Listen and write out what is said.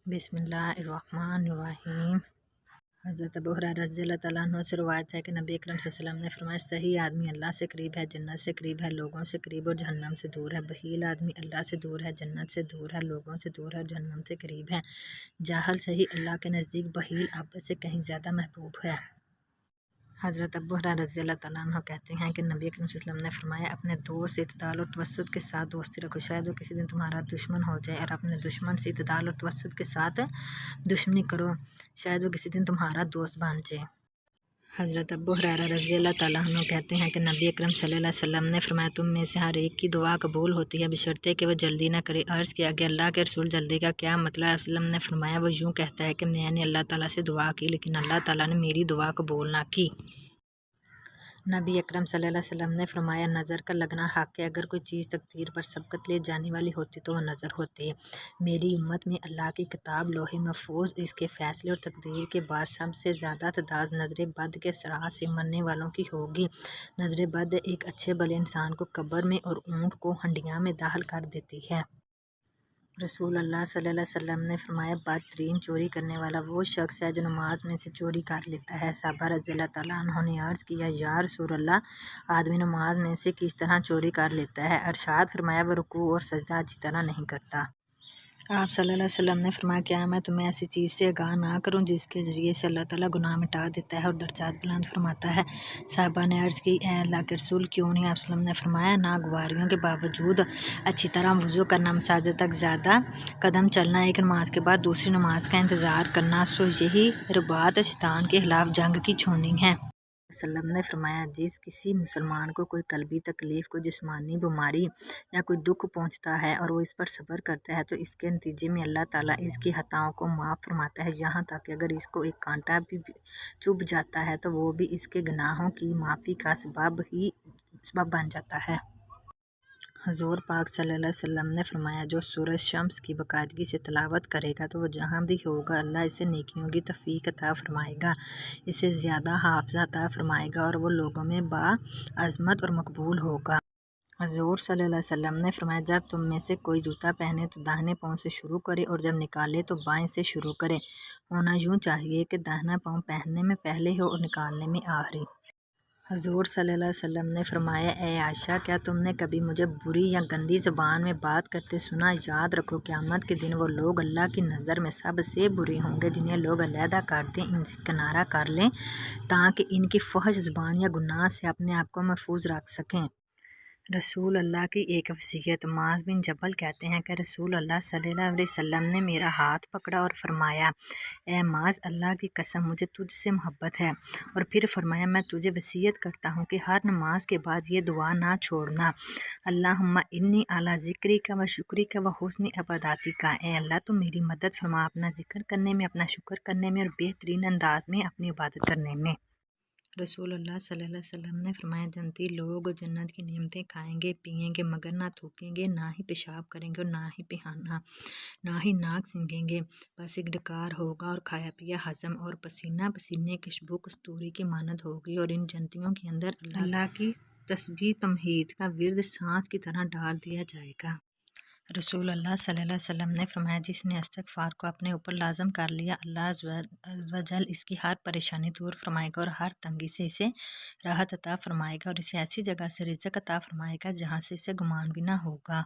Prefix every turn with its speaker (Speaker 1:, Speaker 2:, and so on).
Speaker 1: बिस्मिल्लाहिर्रहमानिर्रहीम। हज़रत अबू हुरैरा रज़ियल्लाहु तआला अन्हु से रवायत है कि नबी अकरम सल्लल्लाहु अलैहि वसल्लम ने फरमाया, सही आदमी अल्लाह से करीब है, जन्नत से करीब है, लोगों से करीब और जहन्नम से दूर है। बख़ील आदमी अल्लाह से दूर है, जन्नत से दूर है, लोगों से दूर है और जहन्नम से करीब है। जाहल सही अल्लाह के नज़दीक बख़ील आबद से कहीं ज़्यादा महबूब है। हज़रत अबू हुरैरा रज़ियल्लाहु तआला अन्हु कहते हैं कि नबी अकरम सल्लल्लाहु अलैहि वसल्लम ने फरमाया, अपने दोस्त से इत्दाल और तवस्सुत के साथ दोस्ती रखो, शायद वो किसी दिन तुम्हारा दुश्मन हो जाए, और अपने दुश्मन से इत्दाल और तवस्सुत के साथ दुश्मनी करो, शायद वो किसी दिन तुम्हारा दोस्त बन जाए। हज़रत अबू हुरैरा रज़ियल्लाहु तआला अन्हु कहते हैं कि नबी अकरम सल्लल्लाहु अलैहि वसल्लम ने फरमाया, तुम में से हर एक की दुआ कबूल होती है बशर्ते कि वह जल्दी न करे। अर्ज़ किया कि अल्लाह के रसूल, जल्दी का क्या मतलब है? वसल्लम ने फरमाया, वो यूँ कहता है कि मैंने अल्लाह ताला से दुआ की, लेकिन अल्लाह ताला ने मेरी दुआ कबूल ना की। नबी अकरम सल्लल्लाहु अलैहि वसल्लम ने फरमाया, नज़र का लगना हक़ है, अगर कोई चीज़ तकदीर पर सबकत ले जाने वाली होती तो वह नज़र होती। मेरी उम्मत में अल्लाह की किताब लोहे महफूज इसके फ़ैसले और तकदीर के बाद सबसे ज़्यादा तादाद नज़र बद के सराह से मरने वालों की होगी। नज़र बद एक अच्छे भले इंसान को कब्र में और ऊँट को हंडिया में दाखिल कर देती है। रसूल अल्लाह सल्लल्लाहु अलैहि वसल्लम ने फरमाया, बदतरीन चोरी करने वाला वो शख्स है जो नमाज में से चोरी कर लेता है। सहाबा रज़ियल्लाहु तआला अन्हुम ने अर्ज़ किया, या रसूल अल्लाह, आदमी नमाज में से किस तरह चोरी कर लेता है? अरशाद फरमाया, वो रुकू और सजदा अच्छी तरह नहीं करता। आप सल्लल्लाहु अलैहि वसल्लम ने फरमाया, क्या मैं तुम्हें ऐसी चीज़ से आगाह ना करूं जिसके ज़रिए से अल्लाह ताला गुनाह मिटा देता है और दर्जात बुलंद फरमाता है? साहबा ने अर्ज़ की, ए अल्लाह के रसूल, क्यों नहीं? आप सल्लल्लाहु अलैहि वसल्लम ने फरमाया, नागवारियों के बावजूद अच्छी तरह वज़ू करना, मसाजिद तक ज़्यादा कदम चलना, एक नमाज के बाद दूसरी नमाज का इंतज़ार करना, सो यही रिबात शैतान के खिलाफ जंग की छूनी है। वसल्लम ने फरमाया, जिस किसी मुसलमान को कोई कल्बी तकलीफ़, कोई जिस्मानी बीमारी या कोई दुख पहुंचता है और वो इस पर सब्र करता है तो इसके नतीजे में अल्लाह ताला इसकी खताओं को माफ़ फरमाता है, यहाँ तक कि अगर इसको एक कांटा भी चुभ जाता है तो वो भी इसके गुनाहों की माफ़ी का सबब बन जाता है। हुज़ूर पाक सल्लल्लाहु अलैहि वसल्लम ने फरमाया, जो सूरज शम्स की बाकायदगी से तिलावत करेगा तो वो जहाँ भी होगा अल्लाह इसे नेकियों की तौफ़ीक अता फरमाएगा, इसे ज़्यादा हाफ़िज़ा अता फरमाएगा और वो लोगों में बाअज़मत और मकबूल होगा। हुज़ूर सल्लल्लाहु अलैहि वसल्लम ने फरमाया, जब तुम में से कोई जूता पहने तो दाहिने पाँव से शुरू करे और जब निकाले तो बाएं से शुरू करे। होना यूँ चाहिए कि दाहिना पाँव पहनने में पहले हो और निकालने में आखिरी। हुज़ूर सल्लल्लाहु अलैहि वसल्लम ने फरमाया, ए आयशा, क्या तुमने कभी मुझे बुरी या गंदी ज़बान में बात करते सुना? याद रखो, क़यामत के दिन वो लोग अल्लाह की नज़र में सबसे बुरे होंगे जिन्हें लोग अलहदा कर दें, इनसे किनारा कर लें ताकि इनकी फहश ज़बान या गुनाह से अपने आप को महफूज रख सकें। रसूल अल्लाह की एक वसीयत। मुआज़ बिन जबल कहते हैं कि रसूल अल्लाह सल्लल्लाहु अलैहि वसल्लम ने मेरा हाथ पकड़ा और फरमाया, ए मुआज़, अल्लाह की कसम, मुझे तुझसे मोहब्बत है। और फिर फरमाया, मैं तुझे वसीयत करता हूँ कि हर नमाज के बाद ये दुआ ना छोड़ना, अल्लाहुम्मा इन्नी अला ज़िक्रिका व शुक्रिका व हुस्नि इबादतिका। ए अल्लाह, तुम मेरी मदद फरमा अपना ज़िक्र करने में, अपना शुक्र करने में और बेहतरीन अंदाज में अपनी इबादत करने में। रसूल अल्लाह सल्लल्लाहु अलैहि वसल्लम ने फरमाया, जन्नती लोग जन्नत की नेमतें खाएंगे पिएंगे मगर ना थूकेंगे, ना ही पेशाब करेंगे और ना ही नाक सींगेंगे, बस एक डकार होगा और खाया पिया हजम और पसीना पसीने खुशबू कस्तूरी की मानद होगी। और इन जन्नतियों के अंदर अल्लाह की तस्बीह तमहीद का विर्द सांस की तरह डाल दिया जाएगा। रसूल अल्लाह सल्लल्लाहु अलैहि वसल्लम ने फरमाया, जिसने इस्तिग़फ़ार को अपने ऊपर लाज़म कर लिया, अल्लाह अज़्ज़ व जल इसकी हर परेशानी दूर फरमाएगा और हर तंगी से इसे राहत अता फरमाएगा और इसे ऐसी जगह से रिज़्क़ अता फरमाएगा जहाँ से इसे गुमान भी ना होगा।